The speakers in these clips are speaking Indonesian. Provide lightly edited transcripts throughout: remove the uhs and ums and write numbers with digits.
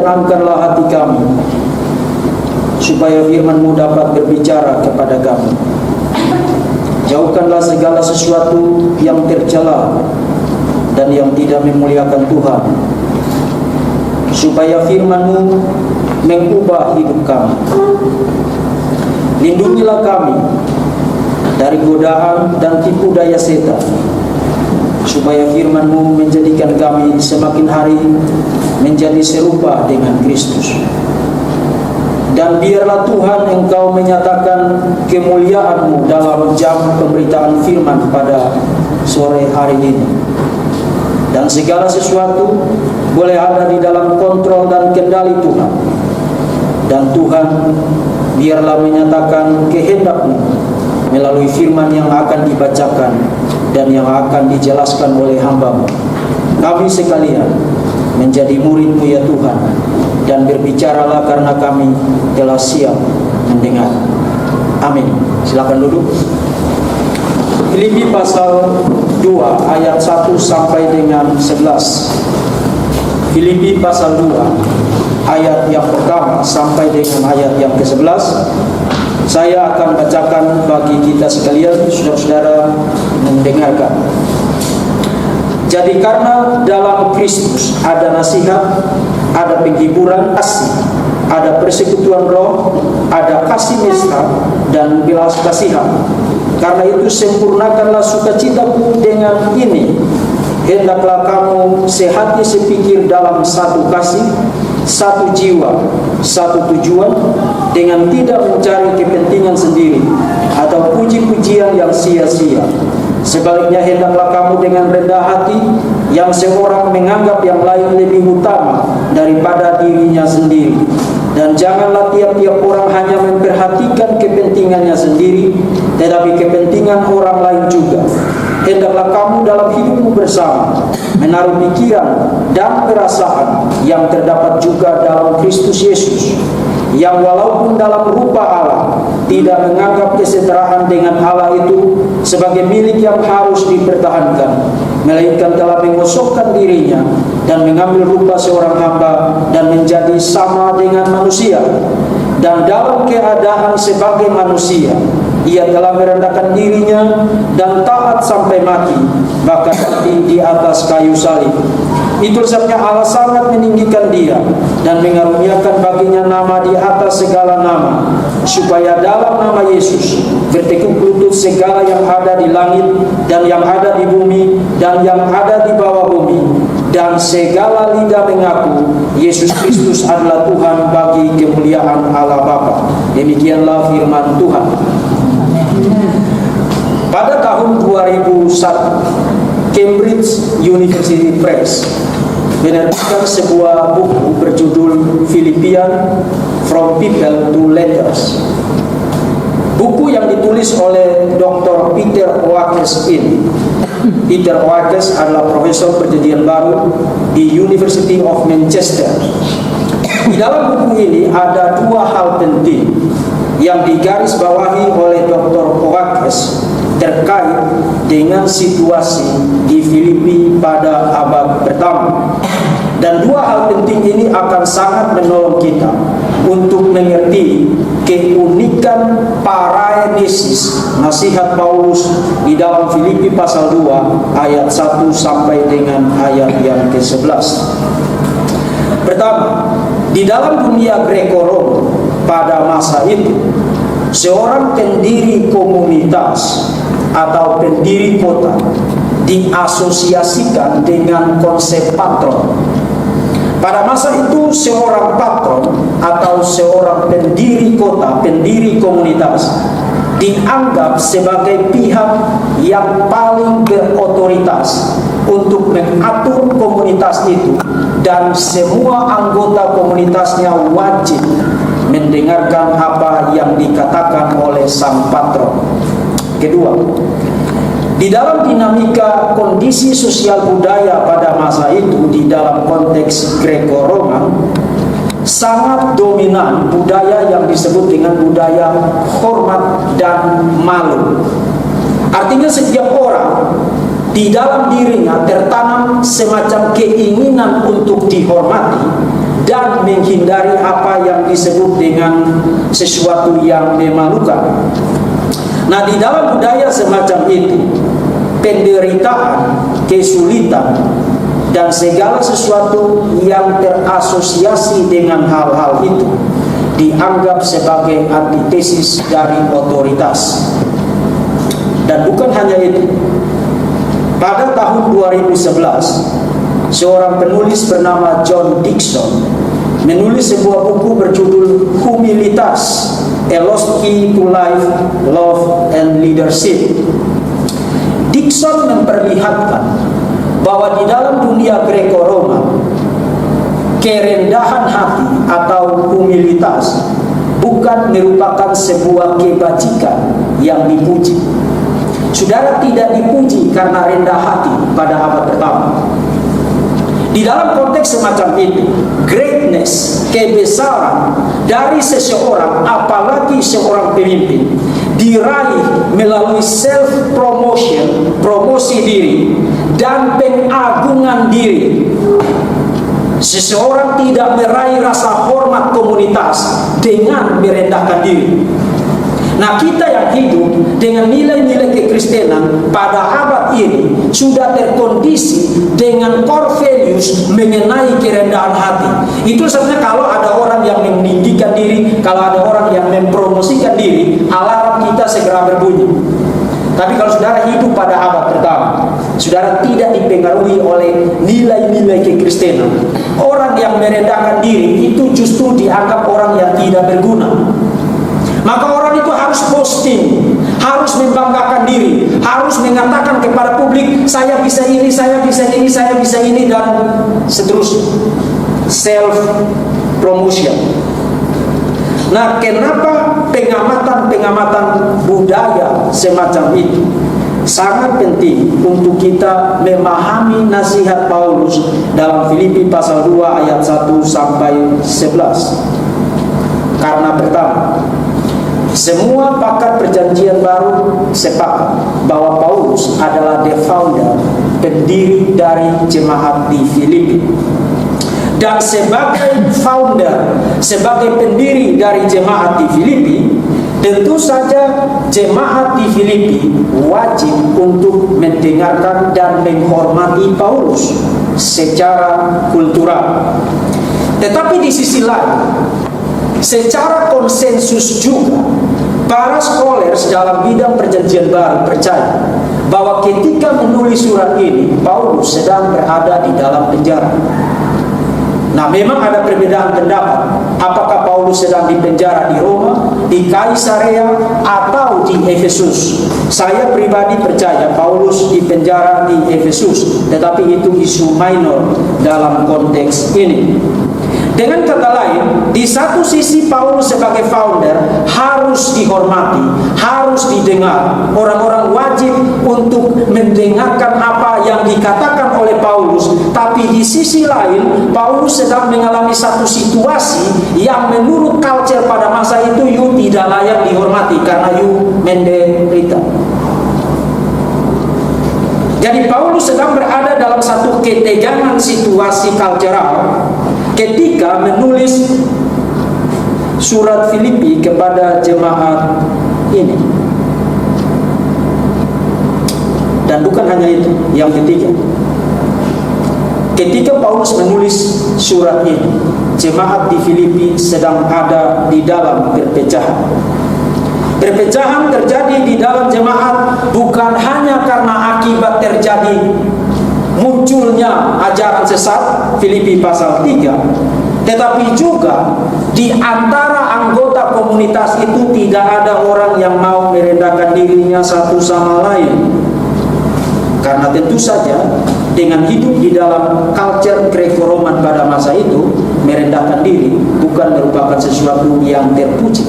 tenangkanlah hati kami, supaya firman-Mu dapat berbicara kepada kami. Jauhkanlah segala sesuatu yang tercela dan yang tidak memuliakan Tuhan, supaya firman-Mu mengubah hidup kami. Lindungilah kami dari godaan dan tipu daya setan, supaya firman-Mu menjadikan kami semakin hari menjadi serupa dengan Kristus. Dan biarlah Tuhan Engkau menyatakan kemuliaan-Mu dalam jam pemberitaan firman pada sore hari ini. Dan segala sesuatu boleh ada di dalam kontrol dan kendali Tuhan. Dan Tuhan biarlah menyatakan kehendak-Mu melalui firman yang akan dibacakan dan yang akan dijelaskan oleh hamba-Mu. Kami sekalian menjadi murid-Mu ya Tuhan, dan berbicaralah karena kami telah siap mendengar. Amin. Silakan duduk. Filipi pasal 2 ayat 1 sampai dengan 11. Filipi pasal 2 ayat yang pertama sampai dengan ayat yang ke-11. Saya akan bacakan bagi kita sekalian, saudara-saudara mendengarkan. Jadi karena dalam Kristus ada nasihat, ada penghiburan kasih, ada persekutuan roh, ada kasih mesra dan belas kasihan. Karena itu sempurnakanlah sukacitaku dengan ini. Hendaklah kamu sehati sepikir dalam satu kasih, satu jiwa, satu tujuan, dengan tidak mencari kepentingan sendiri atau puji-pujian yang sia-sia. Sebaliknya hendaklah kamu dengan rendah hati, yang seorang menganggap yang lain lebih utama daripada dirinya sendiri. Dan janganlah tiap-tiap orang hanya memperhatikan kepentingannya sendiri, tetapi kepentingan orang lain juga. Hendaklah kamu dalam hidupmu bersama menaruh pikiran dan perasaan yang terdapat juga dalam Kristus Yesus, yang walaupun dalam rupa Allah tidak menganggap kesetaraan dengan Allah itu sebagai milik yang harus dipertahankan, melainkan telah mengosokkan dirinya dan mengambil rupa seorang hamba dan menjadi sama dengan manusia. Dan dalam keadaan sebagai manusia, ia telah merendahkan dirinya dan taat sampai mati, bahkan mati di atas kayu salib. Itu sebabnya Allah sangat meninggikan dia dan mengaruniakan baginya nama di atas segala nama, supaya dalam nama Yesus bertekuk lutut segala yang ada di langit dan yang ada di bumi dan yang ada di bawah bumi, dan segala lidah mengaku Yesus Kristus adalah Tuhan bagi kemuliaan Allah Bapa. Demikianlah firman Tuhan. Pada tahun 2001, Cambridge University Press menerbitkan sebuah buku berjudul Philippians From People to Letters. Buku yang ditulis oleh Dr. Peter Oakes ini. Peter Oakes adalah profesor perjanjian baru di University of Manchester. Di dalam buku ini ada dua hal penting yang digarisbawahi oleh Dr. Oakes terkait dengan situasi di Filipi pada abad pertama. Dan dua hal penting ini akan sangat menolong kita untuk mengerti keunikan paraenesis nasihat Paulus di dalam Filipi pasal 2 ayat 1 sampai dengan ayat yang ke-11. Pertama, di dalam dunia Greko-Rom pada masa itu, seorang pendiri komunitas atau pendiri kota diasosiasikan dengan konsep patron. Pada masa itu seorang patron atau seorang pendiri kota, pendiri komunitas dianggap sebagai pihak yang paling berotoritas untuk mengatur komunitas itu, dan semua anggota komunitasnya wajib mendengarkan apa yang dikatakan oleh sang patron. Kedua, di dalam dinamika kondisi sosial budaya pada masa itu di dalam konteks Greko-Roman, sangat dominan budaya yang disebut dengan budaya hormat dan malu. Artinya setiap orang di dalam dirinya tertanam semacam keinginan untuk dihormati dan menghindari apa yang disebut dengan sesuatu yang memalukan. Nah, di dalam budaya semacam itu, penderitaan, kesulitan, dan segala sesuatu yang terasosiasi dengan hal-hal itu dianggap sebagai antitesis dari otoritas. Dan bukan hanya itu, pada tahun 2011 seorang penulis bernama John Dickson menulis sebuah buku berjudul Humilitas, A Lost Key to Life, Love, and Leadership. Dickson memperlihatkan bahwa di dalam dunia Greco-Roma, kerendahan hati atau humilitas bukan merupakan sebuah kebajikan yang dipuji. Saudara, tidak dipuji karena rendah hati pada abad pertama. Di dalam konteks semacam itu, greatness, kebesaran dari seseorang, apalagi seorang pemimpin, diraih melalui self-promotion, promosi diri, dan pengagungan diri. Seseorang tidak meraih rasa hormat komunitas dengan merendahkan diri. Nah, kita yang hidup dengan nilai-nilai kekristenan pada abad ini sudah terkondisi dengan core values mengenai kerendahan hati. Itu sebenarnya kalau ada orang yang meninggikan diri, kalau ada orang yang mempromosikan diri, alarm kita segera berbunyi. Tapi kalau saudara hidup pada abad pertama, saudara tidak dipengaruhi oleh nilai-nilai kekristenan. Orang yang merendahkan diri itu justru dianggap orang yang tidak berguna. Maka orang itu harus posting, harus membanggakan diri, harus mengatakan kepada publik, saya bisa ini, saya bisa ini, saya bisa ini, dan seterusnya. Self promotion. Nah, kenapa pengamatan budaya semacam itu sangat penting untuk kita memahami nasihat Paulus dalam Filipi pasal 2 ayat 1 sampai 11. Karena pertama, semua pakar perjanjian baru sepakat bahwa Paulus adalah the founder, pendiri dari jemaat di Filipi. Dan sebagai founder, sebagai pendiri dari jemaat di Filipi, tentu saja jemaat di Filipi wajib untuk mendengarkan dan menghormati Paulus secara kultural. Tetapi di sisi lain, secara konsensus juga, para scholars dalam bidang perjanjian baru percaya bahwa ketika menulis surat ini, Paulus sedang berada di dalam penjara. Nah, memang ada perbedaan pendapat, apakah Paulus sedang dipenjara di Roma, di Kaisarea, atau di Efesus. Saya pribadi percaya Paulus dipenjara di Efesus, tetapi itu isu minor dalam konteks ini. Dengan kata lain, di satu sisi Paulus sebagai founder harus dihormati, harus didengar. Orang-orang wajib untuk mendengarkan apa yang dikatakan oleh Paulus. Tapi di sisi lain, Paulus sedang mengalami satu situasi yang menurut culture pada masa itu you tidak layak dihormati karena you menderita. Jadi Paulus sedang berada dalam satu ketegangan situasi cultural ketika menulis surat Filipi kepada jemaat ini. Dan bukan hanya itu, yang ketiga, ketika Paulus menulis surat ini, jemaat di Filipi sedang ada di dalam perpecahan. Perpecahan terjadi di dalam jemaat bukan hanya karena akibat terjadi munculnya ajaran sesat, Filipi pasal 3, tetapi juga di antara anggota komunitas itu tidak ada orang yang mau merendahkan dirinya satu sama lain. Karena tentu saja dengan hidup di dalam culture Greco-Roman pada masa itu, merendahkan diri bukan merupakan sesuatu yang terpuji.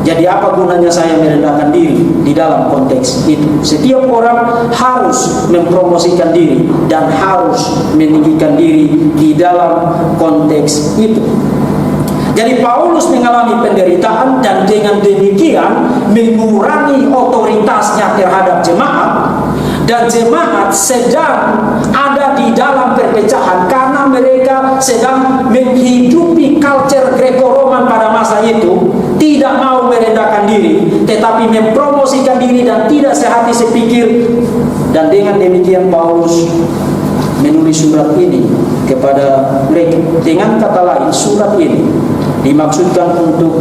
Jadi apa gunanya saya merendahkan diri di dalam konteks itu? Setiap orang harus mempromosikan diri dan harus meninggikan diri di dalam konteks itu. Jadi Paulus mengalami penderitaan dan dengan demikian mengurangi otoritasnya terhadap jemaat, dan jemaat sedang ada di di dalam perpecahan karena mereka sedang menghidupi culture Greco-Roman pada masa itu, tidak mau merendahkan diri, tetapi mempromosikan diri dan tidak sehati sepikir. Dan dengan demikian Paulus menulis surat ini kepada mereka. Dengan kata lain, surat ini dimaksudkan untuk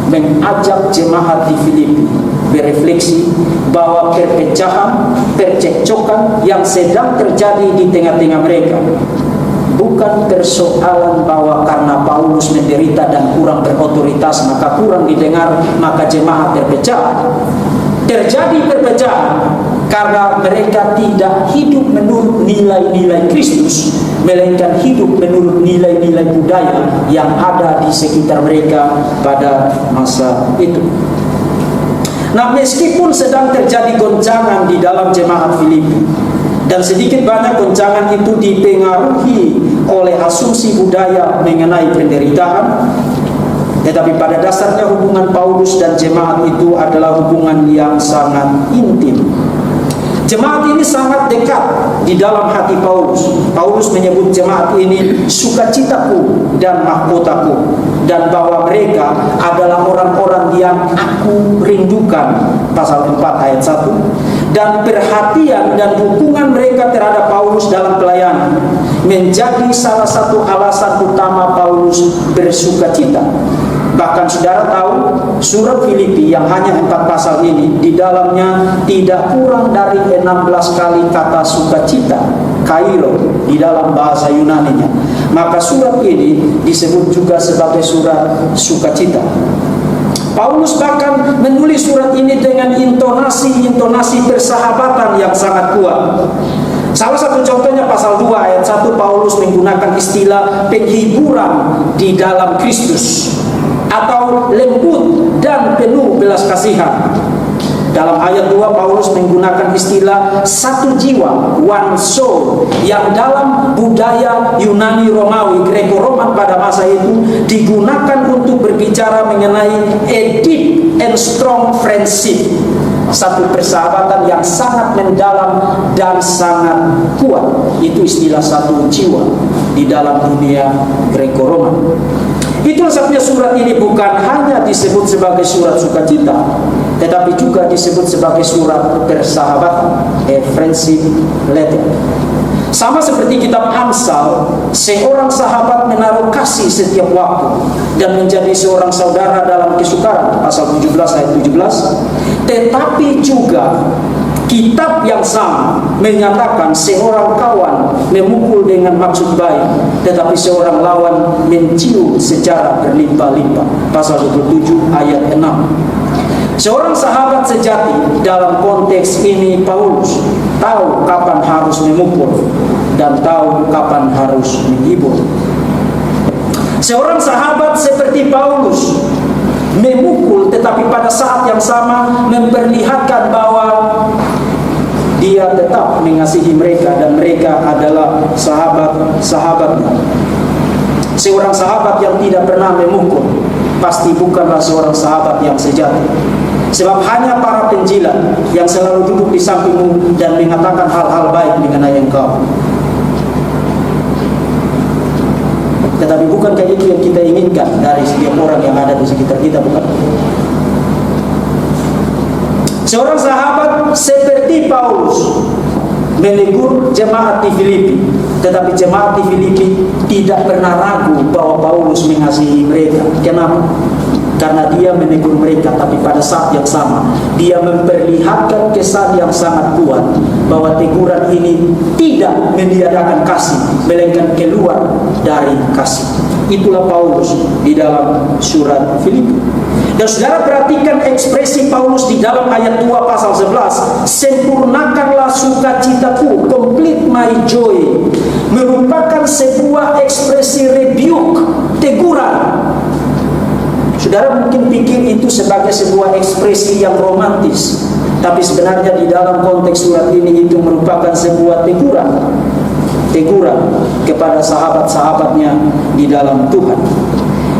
mengajak jemaat di Filipi berefleksi bahwa perpecahan, percekcokan yang sedang terjadi di tengah-tengah mereka bukan persoalan bahwa karena Paulus menderita dan kurang berotoritas maka kurang didengar, maka jemaat terpecah. Terjadi perpecahan karena mereka tidak hidup menurut nilai-nilai Kristus, melainkan hidup menurut nilai-nilai budaya yang ada di sekitar mereka pada masa itu. Nah, meskipun sedang terjadi goncangan di dalam jemaat Filipi, dan sedikit banyak goncangan itu dipengaruhi oleh asumsi budaya mengenai penderitaan, tetapi pada dasarnya hubungan Paulus dan jemaat itu adalah hubungan yang sangat intim. Jemaat ini sangat dekat di dalam hati Paulus. Paulus menyebut jemaat ini sukacitaku dan mahkotaku, dan bahwa mereka adalah orang-orang yang aku rindukan, pasal 4 ayat 1. Dan perhatian dan dukungan mereka terhadap Paulus dalam pelayanan menjadi salah satu alasan utama Paulus bersukacita. Bahkan saudara tahu, surat Filipi yang hanya 4 pasal ini, di dalamnya tidak kurang dari 16 kali kata sukacita, kairo, di dalam bahasa Yunaninya. Maka surat ini disebut juga sebagai surat sukacita. Paulus bahkan menulis surat ini dengan intonasi persahabatan yang sangat kuat. Salah satu contohnya pasal 2 ayat 1, Paulus menggunakan istilah penghiburan di dalam Kristus, atau lembut dan penuh belas kasihan. Dalam ayat 2 Paulus menggunakan istilah satu jiwa, one soul, yang dalam budaya Yunani Romawi, Greco-Roman pada masa itu digunakan untuk berbicara mengenai a deep and strong friendship, satu persahabatan yang sangat mendalam dan sangat kuat. Itu istilah satu jiwa di dalam dunia Greco-Roman. Itulah sebabnya surat ini bukan hanya disebut sebagai surat sukacita, tetapi juga disebut sebagai surat persahabatan, a friendship letter. Sama seperti kitab Amsal, seorang sahabat menaruh kasih setiap waktu dan menjadi seorang saudara dalam kesukaran, pasal 17 ayat 17. Tetapi juga kitab yang sama menyatakan seorang kawan memukul dengan maksud baik, tetapi seorang lawan mencium secara berlimpah-limpah. Pasal 27 ayat 6. Seorang sahabat sejati dalam konteks ini Paulus tahu kapan harus memukul dan tahu kapan harus menghibur. Seorang sahabat seperti Paulus memukul, tetapi pada saat yang sama memperlihatkan bahwa dia tetap mengasihi mereka dan mereka adalah sahabat-sahabatnya. Seorang sahabat yang tidak pernah memukul pasti bukanlah seorang sahabat yang sejati. Sebab hanya para penjilat yang selalu duduk di sampingmu dan mengatakan hal-hal baik mengenai engkau. Tetapi bukankah itu yang kita inginkan dari setiap orang yang ada di sekitar kita, bukan? Seorang sahabat seperti Paulus menegur jemaat di Filipi, tetapi jemaat di Filipi tidak pernah ragu bahwa Paulus mengasihi mereka. Kenapa? Karena dia menegur mereka, tapi pada saat yang sama dia memperlihatkan kesan yang sangat kuat bahwa teguran ini tidak meniadakan kasih, melainkan keluar dari kasih. Itulah Paulus di dalam surat Filipi. Dan saudara perhatikan ekspresi Paulus di dalam ayat 2 pasal 11. Sempurnakanlah sukacitaku, complete my joy, merupakan sebuah ekspresi rebuke, teguran. Saudara mungkin pikir itu sebagai sebuah ekspresi yang romantis, tapi sebenarnya di dalam konteks surat ini itu merupakan sebuah teguran kepada sahabat-sahabatnya di dalam Tuhan.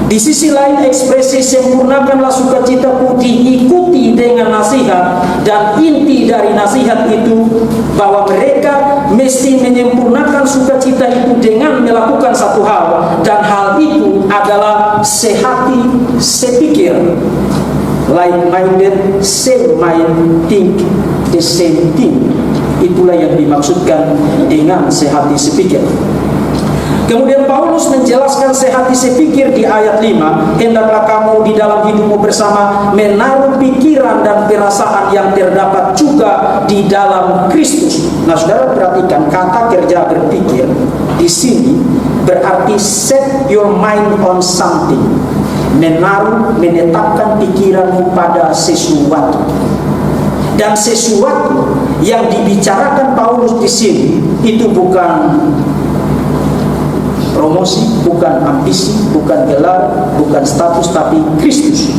Di sisi lain, ekspresi sempurnakanlah sukacitaku diikuti dengan nasihat, dan inti dari nasihat itu bahwa mereka mesti menyempurnakan sukacita itu dengan melakukan satu hal, dan hal itu adalah sehati, sepikir, like-minded, same mind, think the same thing. Itulah yang dimaksudkan dengan sehati sepikir. Kemudian Paulus menjelaskan sehati sepikir di ayat 5, hendaklah kamu di dalam hidupmu bersama menaruh pikiran dan perasaan yang terdapat juga di dalam Kristus. Nah, saudara perhatikan kata kerja berpikir di sini berarti set your mind on something, menaruh, menetapkan pikiranmu pada sesuatu. Dan sesuatu yang dibicarakan Paulus di sini itu bukan promosi, bukan ambisi, bukan gelar, bukan status, tapi Kristus.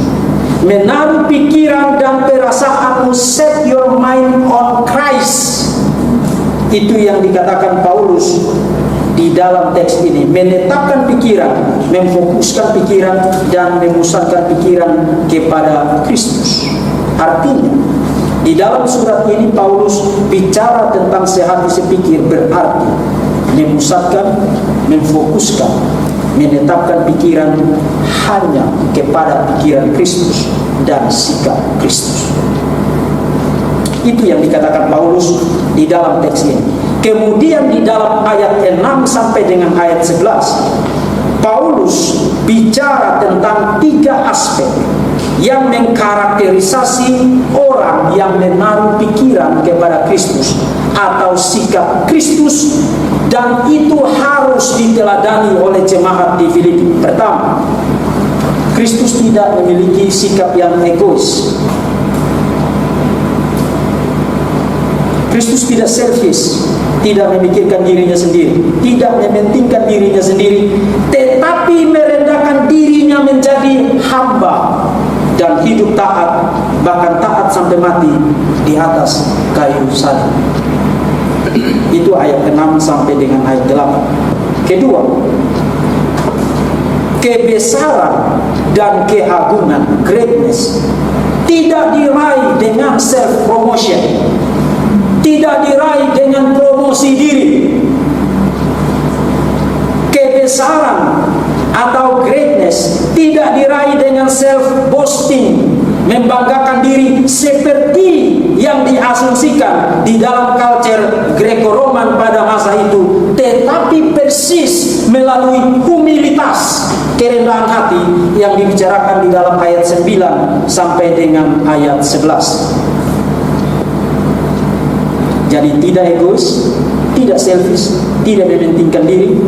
Menaruh pikiran dan perasaanmu, set your mind on Christ. Itu yang dikatakan Paulus di dalam teks ini. Menetapkan pikiran, memfokuskan pikiran, dan memusatkan pikiran kepada Kristus. Artinya, di dalam surat ini Paulus bicara tentang sehati sepikir, berarti memusatkan, memfokuskan, menetapkan pikiran hanya kepada pikiran Kristus dan sikap Kristus. Itu yang dikatakan Paulus di dalam teks ini. Kemudian di dalam ayat 6 sampai dengan ayat 11, Paulus bicara tentang 3 aspek yang mengkarakterisasi orang yang menaruh pikiran kepada Kristus atau sikap Kristus, dan itu harus diteladani oleh jemaat di Filipi. Pertama, Kristus tidak memiliki sikap yang egois. Kristus tidak selfish, tidak memikirkan dirinya sendiri, tidak mementingkan dirinya sendiri, tetapi merendahkan dirinya menjadi hamba dan hidup taat, bahkan taat sampai mati di atas kayu salib. Itu ayat 6 sampai dengan ayat 8. Kedua, kebesaran dan keagungan, greatness, tidak diraih dengan self promotion, tidak diraih dengan promosi diri. Kebesaran atau greatness tidak diraih dengan self boasting, membanggakan diri seperti yang diasumsikan di dalam culture Greco-Roman pada masa itu, tetapi persis melalui humilitas, kerendahan hati yang dibicarakan di dalam ayat 9 sampai dengan ayat 11. Jadi tidak egois, tidak selfish, tidak mementingkan diri,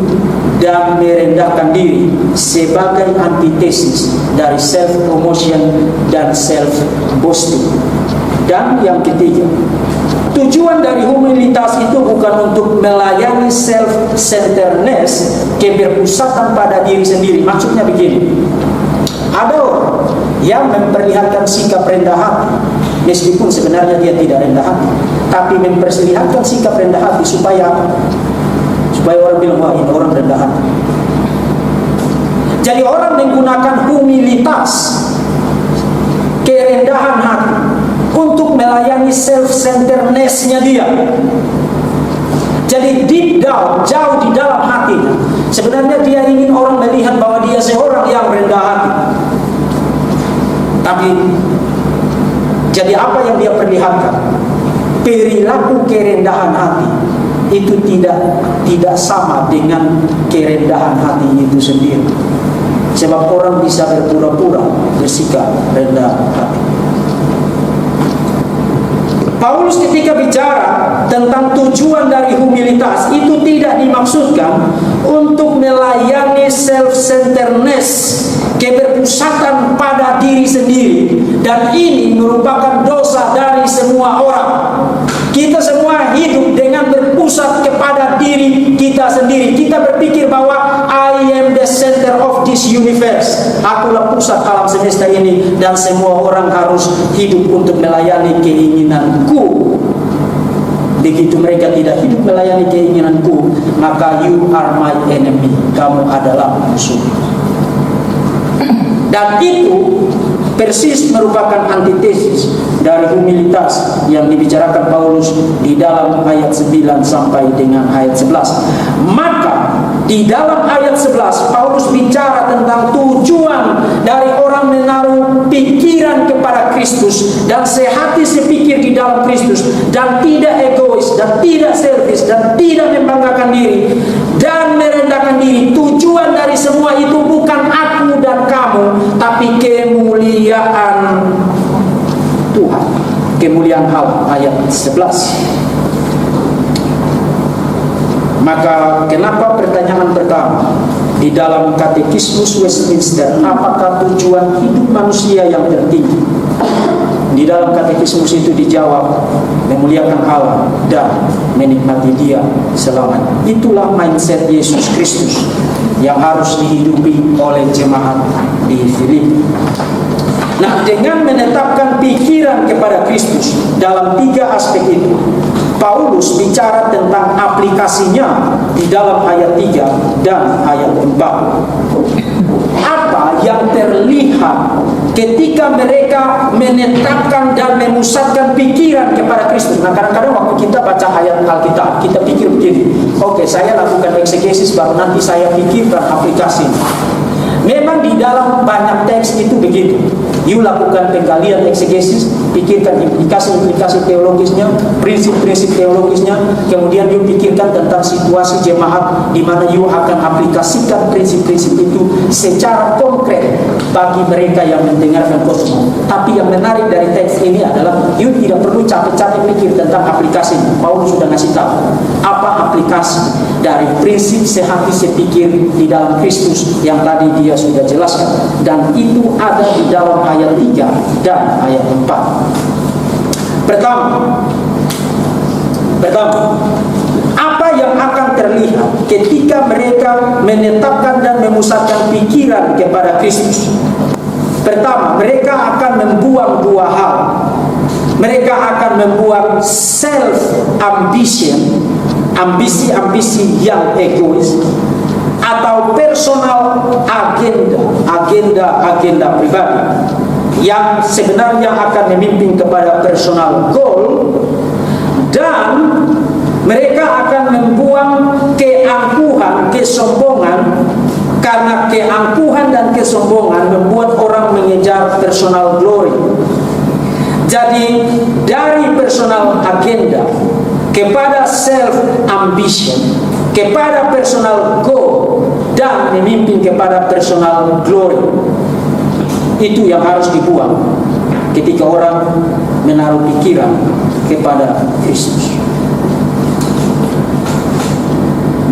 dan merendahkan diri sebagai antitesis dari self promotion dan self boasting. Dan yang ketiga, tujuan dari humilitas itu bukan untuk melayani self centeredness, keberpusatan pada diri sendiri. Maksudnya begini, ada orang yang memperlihatkan sikap rendah hati meskipun sebenarnya dia tidak rendah hati, tapi memperlihatkan sikap rendah hati supaya orang bilang, wah ini orang rendah hati. Jadi orang menggunakan humilitas, kerendahan hati, untuk melayani self-centeredness-nya dia. Jadi deep down, jauh di dalam hatinya, sebenarnya dia ingin orang melihat bahwa dia seorang yang rendah hati. Tapi jadi apa yang dia perlihatkan? Perilaku kerendahan hati itu tidak sama dengan kerendahan hati itu sendiri. Sebab orang bisa berpura-pura bersikap rendah hati. Paulus ketika bicara tentang tujuan dari humilitas itu tidak dimaksudkan untuk melayani self-centeredness, keberpusatan pada diri sendiri, dan ini merupakan dosa dari semua orang. Kita semua hidup dengan berpusat kepada diri kita sendiri. Kita berpikir bahwa I am the center of this universe. Akulah pusat alam semesta ini, dan semua orang harus hidup untuk melayani keinginanku. Begitu mereka tidak hidup melayani keinginanku, maka you are my enemy. Kamu adalah musuh. Dan itu persis merupakan antitesis dari humilitas yang dibicarakan Paulus di dalam ayat 9 sampai dengan ayat 11. Maka di dalam ayat 11 Paulus bicara tentang tujuan dari orang menaruh pikiran kepada Kristus dan sehati sepikir di dalam Kristus, dan tidak egois dan tidak selfish dan tidak membanggakan diri dan merendahkan diri. Tujuan dari semua itu bukan aku dan kamu, tapi kemuliaan Tuhan, kemuliaan Allah. Ayat 11. Maka kenapa pertanyaan pertama di dalam Katekismus Westminster, apakah tujuan hidup manusia yang tertinggi? Di dalam Katekismus itu dijawab, memuliakan Allah dan menikmati Dia selamanya. Itulah mindset Yesus Kristus yang harus dihidupi oleh jemaat di Filipi. Nah, dengan menetapkan pikiran kepada Kristus dalam 3 aspek itu, Paulus bicara tentang aplikasinya di dalam ayat 3 dan ayat 4. Apa yang terlihat ketika mereka menetapkan dan memusatkan pikiran kepada Kristus? Nah, kadang-kadang waktu kita baca ayat Alkitab, kita pikir begini, oke, saya lakukan eksegesis, baru nanti saya pikirkan aplikasi. Memang di dalam banyak teks itu begitu. You lakukan penggalian eksegesis, pikirkan implikasi-implikasi teologisnya, prinsip-prinsip teologisnya, kemudian you pikirkan tentang situasi jemaat di mana you akan aplikasikan prinsip-prinsip itu secara konkret bagi mereka yang mendengarkan khotbah. Tapi yang menarik dari teks ini adalah you tidak perlu capek-capek pikir tentang aplikasinya. Paulus sudah ngasih tahu apa aplikasi dari prinsip sehati sepikir di dalam Kristus yang tadi dia sudah jelaskan, dan itu ada di dalam ayat 3 dan ayat 4. Pertama, apa yang akan terlihat ketika mereka menetapkan dan memusatkan pikiran kepada Kristus? Pertama, mereka akan membuang 2 hal. Mereka akan membuang self ambition, ambisi-ambisi yang egois, atau personal agenda pribadi yang sebenarnya akan memimpin kepada personal goal, dan mereka akan membuang keangkuhan, kesombongan, karena keangkuhan dan kesombongan membuat orang mengejar personal glory. Jadi dari personal agenda kepada self ambition, kepada personal goal, dan memimpin kepada personal glory. Itu yang harus dibuang ketika orang menaruh pikiran kepada Kristus.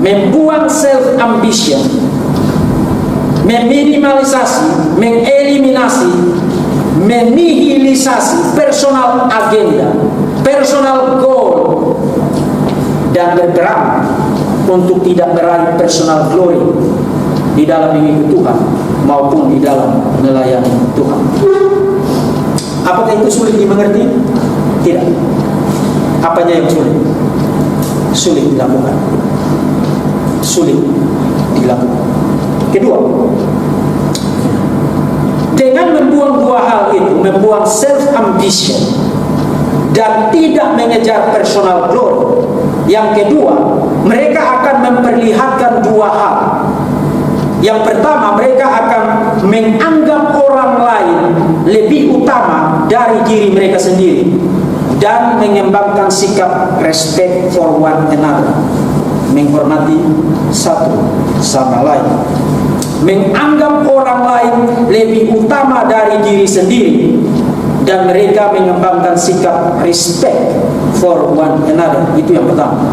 Membuang self ambition, meminimalisasi, mengeliminasi, menihilisasi personal agenda, personal goal, dan berperang untuk tidak meraih personal glory di dalam mengikuti Tuhan maupun di dalam melayani Tuhan. Apakah itu sulit dimengerti? Tidak. Apanya yang sulit? Sulit dilakukan. Sulit dilakukan. Kedua, dengan membuang 2 hal itu, membuang self ambition dan tidak mengejar personal glory, yang kedua, mereka akan memperlihatkan 2 hal. Yang pertama, mereka akan menganggap orang lain lebih utama dari diri mereka sendiri dan mengembangkan sikap respect for one another, menghormati satu sama lain. Menganggap orang lain lebih utama dari diri sendiri, dan mereka mengembangkan sikap respect for one another. Itu yang pertama.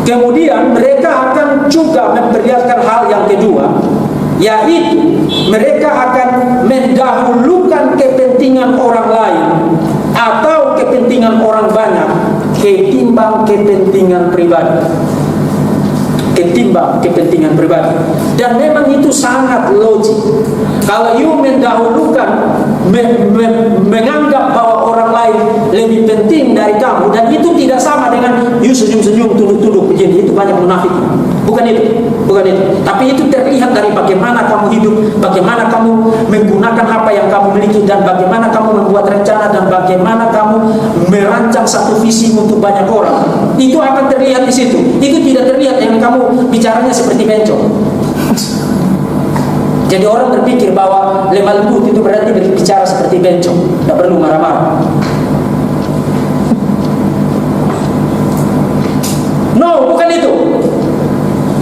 Kemudian mereka akan juga memperlihatkan hal yang kedua, yaitu mereka akan mendahulukan kepentingan orang lain atau kepentingan orang banyak ketimbang kepentingan pribadi. Dan memang itu sangat logik. Kalau you mendahulukan, menganggap bahwa orang lain lebih penting dari kamu, dan itu tidak sama dengan you senyum-senyum, tunduk-tunduk begini, itu banyak munafik. Bukan itu, bukan itu. Tapi itu terlihat dari bagaimana kamu hidup, bagaimana kamu menggunakan apa yang kamu miliki, dan bagaimana kamu membuat rencana, dan bagaimana kamu merancang satu visi untuk banyak orang. Itu akan terlihat di situ. Itu tidak terlihat yang kamu bicaranya seperti bencong. Jadi orang berpikir bahwa lemah lembut itu berarti berbicara seperti bencong, tidak perlu marah-marah. No, bukan itu.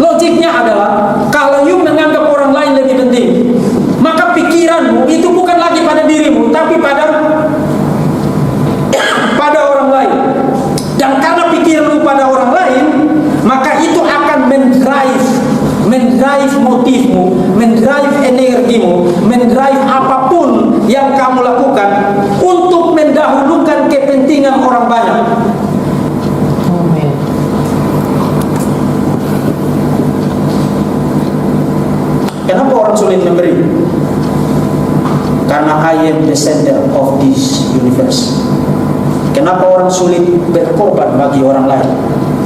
Logiknya adalah kalau you menganggap orang lain lebih penting, maka pikiranmu itu bukan lagi pada dirimu, tapi pada orang lain. Dan karena pikiranmu pada orang lain, maka itu akan mendrive motifmu, mendrive energimu, mendrive apapun yang kamu lakukan untuk mendahulukan kepentingan orang banyak. Kenapa orang sulit memberi? Karena I am the center of this universe. Kenapa orang sulit berkorban bagi orang lain?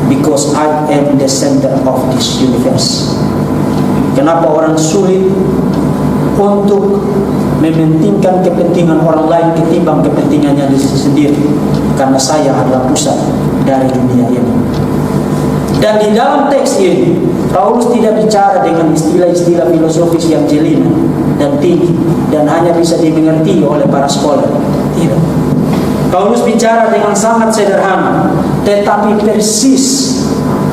Because I am the center of this universe. Kenapa orang sulit untuk mementingkan kepentingan orang lain ketimbang kepentingannya sendiri? Karena saya adalah pusat dari dunia ini. Dan di dalam teks ini, Paulus tidak bicara dengan istilah-istilah filosofis yang jelina dan tinggi dan hanya bisa dimengerti oleh para scholar. Tidak. Paulus bicara dengan sangat sederhana, tetapi persis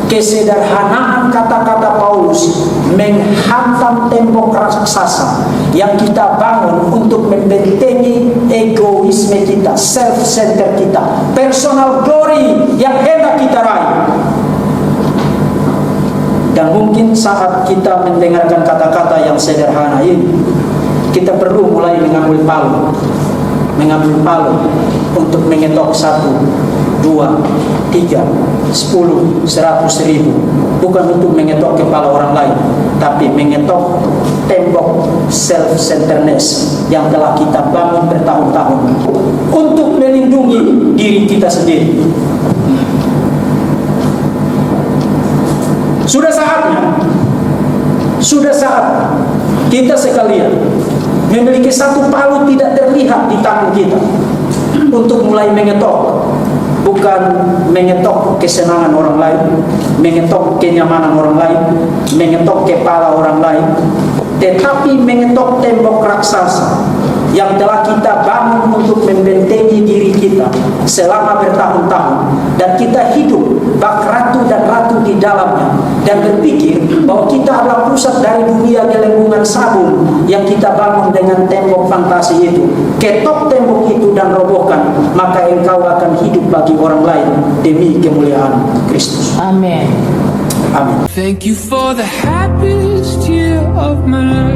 kesederhanaan kata-kata Paulus menghantam tembok raksasa yang kita bangun untuk membentengi egoisme kita, self-center kita, personal glory yang hendak kita raih. Dan mungkin saat kita mendengarkan kata-kata yang sederhana ini, kita perlu mulai mengambil palu untuk mengetok 1, 2, 3, 10, 100 ribu. Bukan untuk mengetok kepala orang lain, tapi mengetok tembok self-centeredness yang telah kita bangun bertahun-tahun untuk melindungi diri kita sendiri. Sudah saatnya kita sekalian memiliki satu palu tidak terlihat di tangan kita untuk mulai mengetok, bukan mengetok kesenangan orang lain, mengetok kenyamanan orang lain, mengetok kepala orang lain, tetapi mengetok tembok raksasa yang telah kita bangun untuk membentengi diri kita selama bertahun-tahun, dan kita hidup bak ratu dan ratu di dalamnya, dan berpikir bahwa kita adalah pusat dari dunia gelembungan sabun yang kita bangun dengan tembok fantasi itu. Ketok tembok itu dan robohkan, maka engkau akan hidup bagi orang lain demi kemuliaan Kristus. Amin. Amin. Thank you for the happiest year of my life.